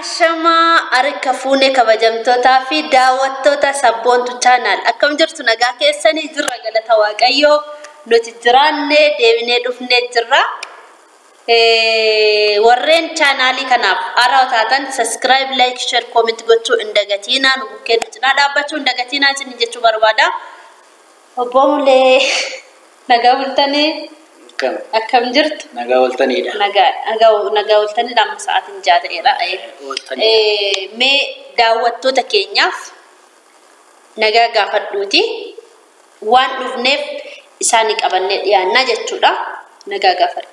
Ashama arka fuune kabajamtootaa fi daawwattoota sabboontu channel akkam jirtu nagaa keessanii jirra galata waaqayyoo nuti jiraanne deebinee dhufnee jirra warreen channelii kanaaf haaraa taatan subscribe like share comment gochuu indagatiina nu bukkee cinaa dhaabbachuu indagatiina isin jechuu barbaada obbomulee nagaa bultanii akkam jirtu nagaa waltaniidha nagaa waltanii lama sa'aatiin jaadheera mee daawwattoota keenyaaf nagaa gaafadhuuti waan dhufneef isaanii qabannee dhiyaannaa jechuudha nagaa gaafadhu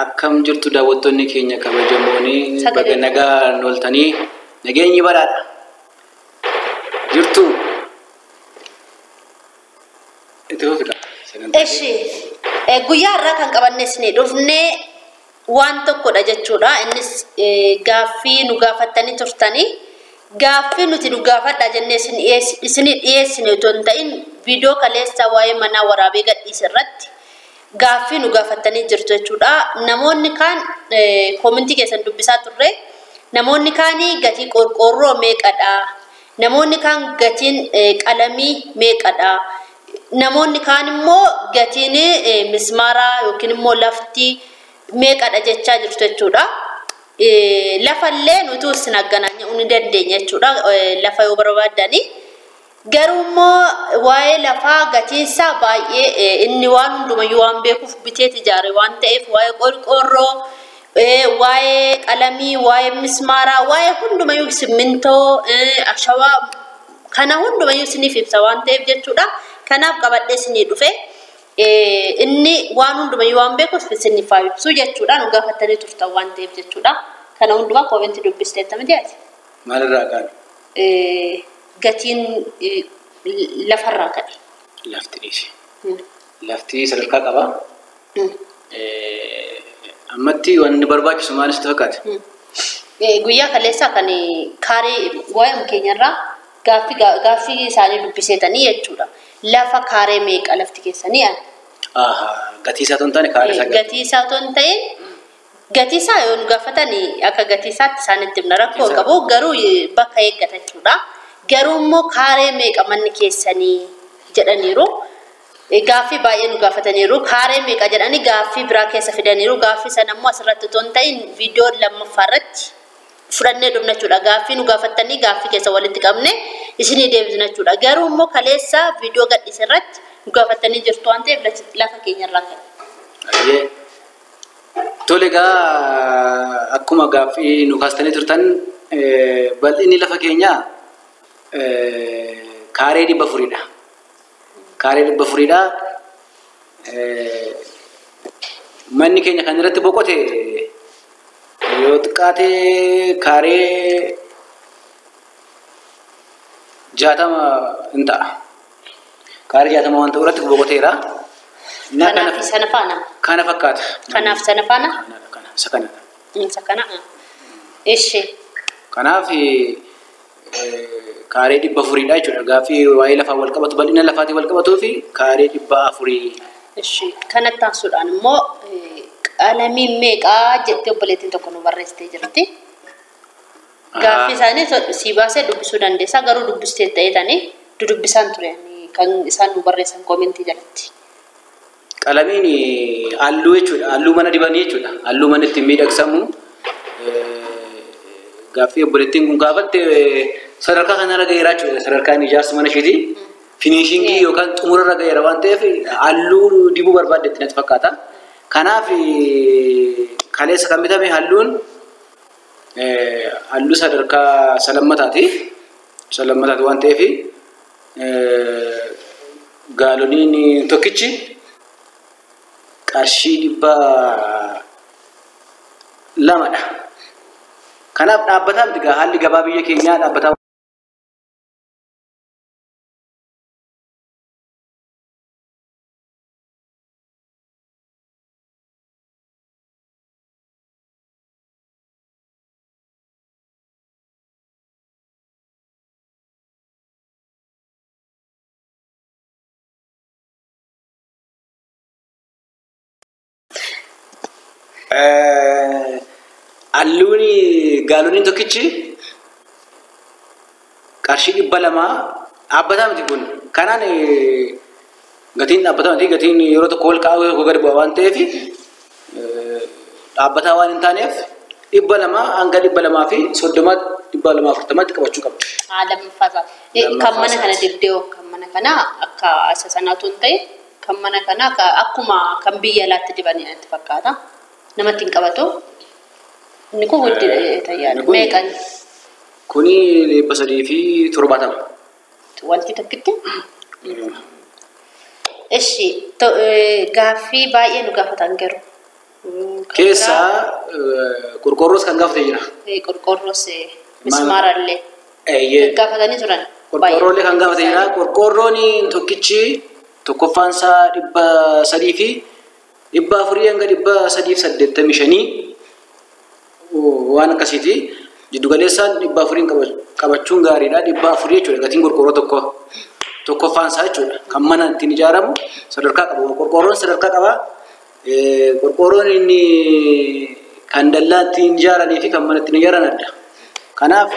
akkam jirtu daawwattoonni keenya kabajamooni baga nagaa waltanii nageenyi baraadha jirtu eshi guyyaa irraa kan qabannes ni dhufne waan tokkodha jechuudha innis gaaffii nu gaafattanii turtanii gaaffii nuti nu gaafadha jennee isin dhiyeessine utuu hin ta'in viidiyoo kaleessa waa'ee manaa waraabee gadhiise irratti gaaffii nu gaafattanii jirtu jechuudha namoonni kaan koomentii keessan dubbisaa turre namoonni kaanii gatii qorqoorroo meeqadha namoonni kaan gatiin qalamii meeqadha namoonni kaan immoo gatiin mismaaraa yookiin immoo lafti meeqadha jechaa jirtu jechuudha lafallee nuti isin aggananya uni dandeenya jechuudha lafa yoo barbaadani garuu immoo waa'ee lafaa gatiinsaa baay'ee inni waan hundumayyuu waan beekuuf bitee ijaare waan ta'eef waa'ee qorqoorroo waa'ee qalamii waa'ee mismaaraa waa'ee hundumayyuu simmintoo ashawaa kana hundumayyuu isiniif ibsa waan ta'eef jechuudha kanaaf qabadhee isinii dhufe inni waan hundumayyuu waan beekuuf isiniif ibsu jechuudha nu gaafattanii turtan waan ta'eef jechuudha kana hundumaa koomentii dubbisteetta miti ati maalirraa kaan gatiin lafarraa ka'e lafti dhiisi lafti sadarkaa qaba ammatti wanni barbaachisu maalis fakkaata guyyaa kaleessaa kan kaarii waa'ee keenyarraa gaaffii isaanii dubbiseetanii jechuudha lafa kaaree meeqa lafti keessanii an gatiisaa ton taane kaaree isaa gatiisaa ton ta'e gatiisaa yoo nu gaafatanii akka gatiisaatti isaanitti himna rakkoo qabu garuu bakka eeggata jechuudha garuu immoo kaaree meeqa manni keessanii jedhaniiru gaaffii baay'ee nu gaafataniiru kaaree meeqa jedhanii gaaffii biraa keessa fidaniiru gaaffii sana immoo asirratti ton ta'in viidiyoo lammaffaa irratti fudhannee dhufna jechuudha gaaffii nu gaafattanii gaaffii keessa walitti qabne isinii deebisna jechuudha garuu immoo kaleessa viidiyoo gadhiise irratti nu gaafattanii jirtu waan ta'eef lafa keenyarraa ka'e tole gaa akkuma gaaffii nu kaastanii turtan bal'inni lafa keenyaa kaaree 400dha kaaree 400dha manni keenya kan irratti boqote yoo xiqqaate kaaree 60 hin ta'a kaaree 60 waan ta'u irratti boqoteera kanaaf sana faana kana fakkaata kanaaf sana faana sakana eshi kanaaf kaaree 400dha jechuudha gaaffii waa'ee lafaa wal qabatu bal'ina lafaatii wal qabatuu fi kaaree 400 eshi kanatti taasisuudhaan immoo qalamii meeqaa jettee obboleettiin tokko nu barreessitee jirti gaaffii isaanii si baasee dubbisuu dandeessaa garuu dubbistee ta'etanii dubbisaan ture kan isaan nu barreessan koomentii jalatti qalamiin halluu jechuudha halluu mana dibanii jechuudha halluu mana ittiin miidhagsamu gaaffii obboleettiin kun gaafatte sadarkaa kanarra gaheeraa jechuudha sadarkaan ijaarsa mana isheetii finishiingii yookaan xumurarra gaheera waan ta'eef halluu dibuu barbaaddetti natti fakkaata kanaaf kaleessa kan bitame halluun halluu sadarkaa salammataati waan ta'eef gaaloniin tokkichi qarshii 200dha kanaaf dhaabbataa miti gaa haalli gabaa biyya keenyaa dhaabbataa halluun gaalonni tokkichi qarshii 200 dhaabbataa miti kun. Kanaan gatiin dhaabbataa miti gatiin yeroo tokko ol kaa'u yeroo gadi bu'aa waan ta'eef dhaabbataa waan hin taaneef 200 hanga 230 240 qabachuu qabdu. Lammaffaa kan mana kana dibdee kan mana kana akka isa sanaatu hin ta'e kan mana kana akkuma kan biyya alaatti dibanii natti fakkaata. Namatti hin qabatu. Inni kun guddi tayyaan meeqan? Kuni 370. Wanti tokkitti. Eshi gaaffii baay'ee nu gaafatan garuu. Keessa qorqorroos kan gaafate jira. Qorqorroos mismaarallee. Gaafatanii turan. Qorqorroolee kan gaafate jira. Qorqorroon tokkichi tokkoffaan isaa 300 fi 400 hanga 385 waan akkasiiti. Jiddu galeessaan 400 qabachuun gaariidha. 400 jechuudha gatiin qorqorroo tokko. Tokkoffaan isaa jechuudha. Kan mana ittiin ijaaramu sadarkaa qaba. Qorqorroon sadarkaa qaba. Qorqorroon inni kan dallaa ittiin ijaaranii fi kan mana ittiin ijaaran adda. Kanaaf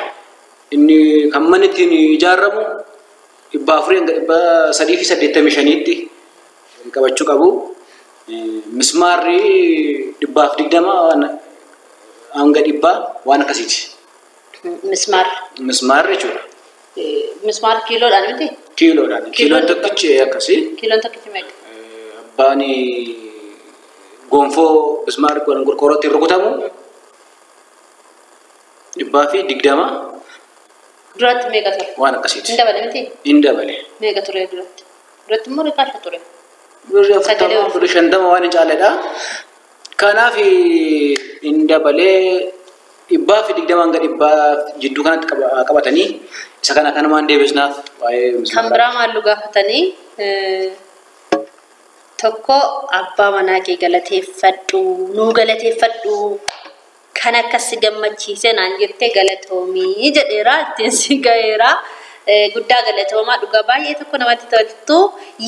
inni kan mana ittiin ijaaramu 400 hanga 385tti qabachuu qabu. Mismaarri 120 hanga 100 waan akkasiiti. Mismaarri jechuudha. Mismaar kiiloodhaan miti? Kiiloodhaan. Kiiloon tokkichi akkasii. Kiiloon tokkichi meeqa? Abbaan gonfoo mismaarri qorqorrootti rukutamu 120. Duratti meeqa ture? Waan akkasiiti. Hin dabale miti? Hin dabale. Meeqa ture duratti? Duratti immoo riqaasha ture? Birrii 50 waan hin caalledha. Kanaaf hin dabalee 120 hanga 100 jidduu kanatti qabatanii isa kana kanumaan deebisnaaf waa'ee kan biraa maallu gaafatanii tokko abbaa manaa kee galateeffadhu nuu galateeffadhu kan akkas gammachiise naan jettee galatoomii jedheera ittiin si gaheera guddaa galatoomaa dhugaa baay'ee tokko namatti toltu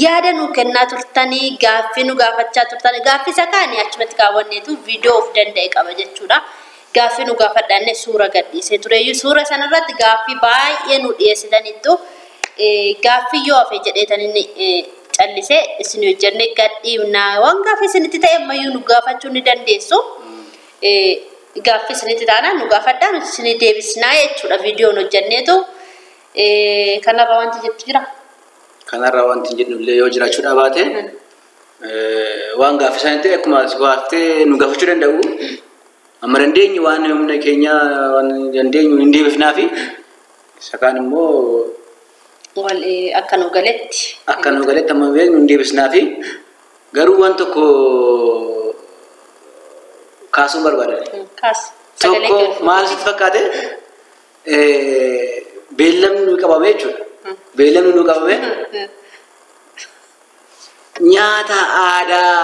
yaada nuu kennaa turtanii gaaffii nu gaafachaa turtanii gaaffii isa kaanii achumatti kaawwanneetu viidiyoo of danda'e qaba jechuudha. Gaaffii nu gaafadhaanne suura gadhiisee tureyyuu suura sanarratti gaaffii baay'ee nu dhiyeessitaniittu gaaffii yoo hafe jedheetan inni callisee isin hojjenne gadhiifnaa waan gaaffii isinitti ta'e ammayyuu nu gaafachuu ni dandeessu. Gaaffii isinitti taanaan nu gaafadhaa nuti isin deebisnaa jechuudha viidiyoon hojjenneetu kanarra wanti jettu jira. Kanarra wanti jennu illee yoo jiraachuudha baate waan gaaffii isaanii ta'e akkuma gaaftee nu gaafachuu danda'u. Amma dandeenyu waan humna keenya waan dandeenyu hin deebifnaa fi isa kaan immoo akka nu galetti amma beeknu hin deebisnaa fi garuu waan tokko kaasuun barbaadan. Tokko maal sitti fakkaate beellamni nu qabame jechuudha. Beellamni nu qabame nyaata aadaa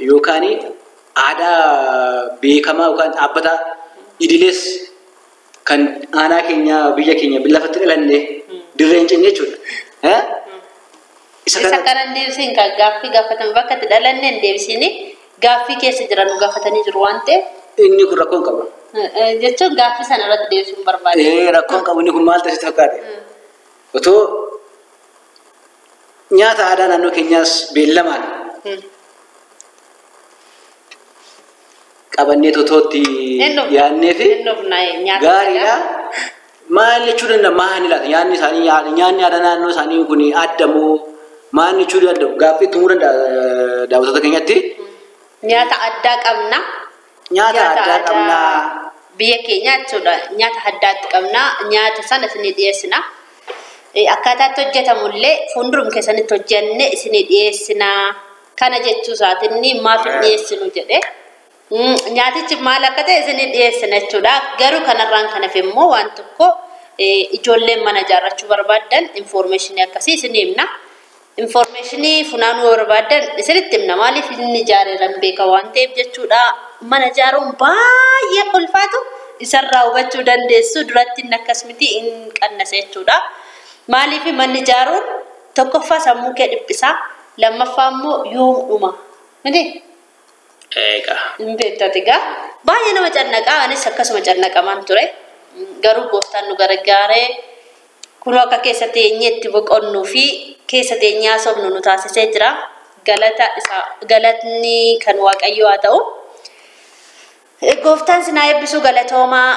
yookaan aadaa beekamaa yookaan dhaabbata idilees kan aanaa keenya biyya keenya lafatti dhalanne dirreen cinne jechuudha. Isa kana deebisiin kan gaaffii gaafatan bakka itti dhalanne hin deebisiin gaaffii keessa jiran nu gaafatanii jiru waan ta'eef. Inni kun rakkoon qaba. Jechuun gaaffii sana irratti deebisuun barbaade. Rakkoon qabu inni kun maal ta'e fakkaate? Otoo nyaata aadaa naannoo keenyaas beellamaan qabannee totootti yaadnee fi gaariidha. Maal jechuu danda'a? Maal ilaata? Nyaanni aadaa naannoo isaanii kun adda moo maal jechuu danda'u? Gaaffii tumuu danda'a daawwattoota keenyatti. Nyaata addaa qabna. Nyaata addaa qabna. Biyya keenya jechuudha. Nyaata addaatti qabna. Nyaata sana isinii dhiyeessina. Akkaataatti hojjetamullee fuuldurum keessanitti hojjenne isinii dhiyeessina. Kana jechuu isaatiin maaf hin dhiyeessinu jedhee. Nyaatichi maal akka ta'e isinii dhiyeessina jechuudha. Garuu kanarraan kan hafe immoo waan tokko ijoolleen mana ijaarrachuu barbaadan infoormeeshinii akkasii isinii himna. Infoormeeshinii funaanuu barbaadan isinitti himna. Maaliif inni ijaareeran beeka waan ta'eef jechuudha. Mana ijaaruun baay'ee ulfaatu isarraa hubachuu dandeessu. Duratti inni akkas miti hin qannase jechuudha. Maaliif manni ijaaruun tokkoffaa sammuu kee dhiphisaa, lammaffaa immoo yoom dhuma. Miti Beektatigaa baay'ee nama cannaqa anis akkasuma cannaqamaan ture garuu gooftaan nu gargaaree kunoo akka keessa teenyeetti boqonnuu fi keessa teenyaa sobnu nu taasisee jira galatni kan waaqayyoo haa ta'u gooftaan sinaa eebbisuu galatoomaa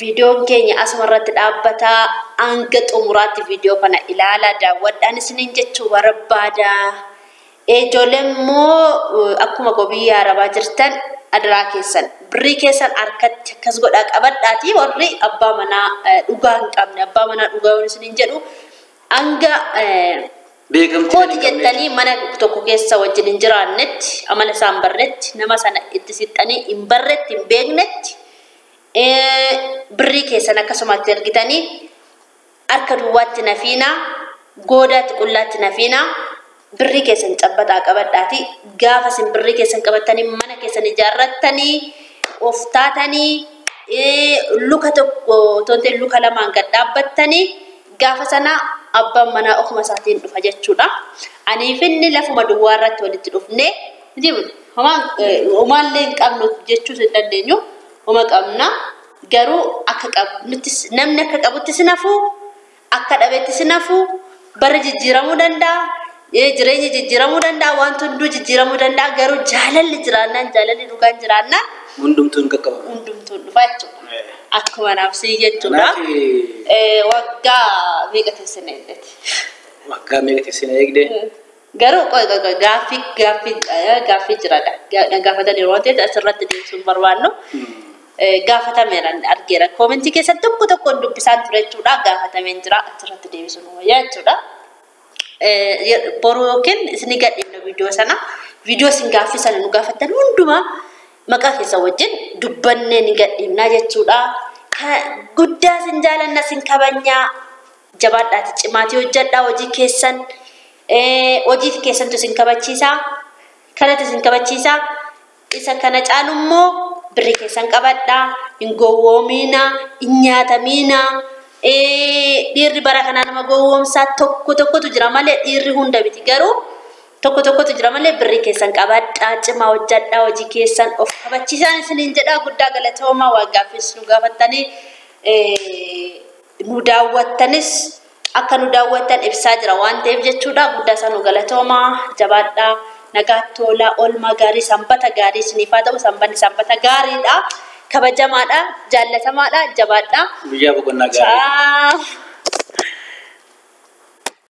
viidiyoon keenya asumarratti dhaabbataa hanga xumuraatti viidiyoo kana ilaalaa daawwadhaan isiniin jechuu barbaada. Ijoolleen immoo akkuma biyya arabaa jirtan adaraa keessan birrii keessan harkatti akkas godhaa qabadhaatii warri abbaa manaa dhugaa hin qabne abbaa manaa dhugaa isiniin jedhu hanga kooti jettanii mana tokko keessa wajjin hin jiraannetti amala isaan barretti nama sana itti sixxanii hin barretti hin beeknetti birrii keessan akkasumatti ergitanii harka duwwaatti nafiinaa goodaatti qullaatti nafiinaa birrii keessan cabbataa qabadhaati gaafa sin birrii keessan qabatanii mana keessan ijaarrattanii of taatanii luka tokko tonte luka lamaan gad dhaabbattanii gaafa sana abbaan manaa ofuma isaatiin dhufa jechuudha. Aniif inni lafuma duwwaa irratti walitti dhufnee homaallee hin qabnu jechuu hin dandeenyu homa qabna garuu akka qabu namni akka qabutti sinafuu akka dhabeetti sinafuu bara jijjiiramuu danda'a. Jireenya jijjiiramuu danda'a wanti hunduu jijjiiramuu danda'a garuu jaalalli jiraannaan jaalalli dhugaan jiraannaan hundumtuun qaqqaba hundumtuun dhufa jechuudha akkuma naafsii jechuudha waggaa meeqa teessina eegdeti waggaa meeqa teessina eegde garuu gaaffii jiraadha gaafatan yeroo ta'e asirratti deebisuun barbaannu gaafatameera argeera koomentii keessatti tokkoon dubbisaan ture jechuudha gaafatameen jira asirratti deebisuun wayyaa jechuudha. Boru yookiin isin gadhiifna viidiyoo isin gaaffisan nu gaafattan hundumaa maqaa keessa wajjin dubbannee ni gadhiifna jechuudha. Guddaa isin jaalanna isin kabajnaa jabaadhaati cimaatii hojjedhaa hojii keessan hojii keessantu isin kabachiisaa kanatti isin kabachiisaa isa kana caalu immoo birrii keessan qabadhaa hin gowwoomiina hin nyaatamiina. Dhiirri bara kana nama gowwoomsaa tokkotu jira malee dhiirri hunda miti garuu tokkotu jira malee birrii keessan qabadhaa cimaa hojjedhaa hojii keessan of kabachiisaan isiniin jedhaa guddaa galatoomaa waan gaaffiis nu gaafattanii nu daawwattanis akka nu daawwattan ibsaa jira waan ta'eef jechuudha guddaa isaa nu galatoomaa jabaadhaa nagaatti tola oolmaa gaarii sanbata gaarii isiniif haa ta'u sanbanni sanbata gaariidha. Kabajamaadha jaallatamaadha jabaadha biyya boqonnaa gaarii.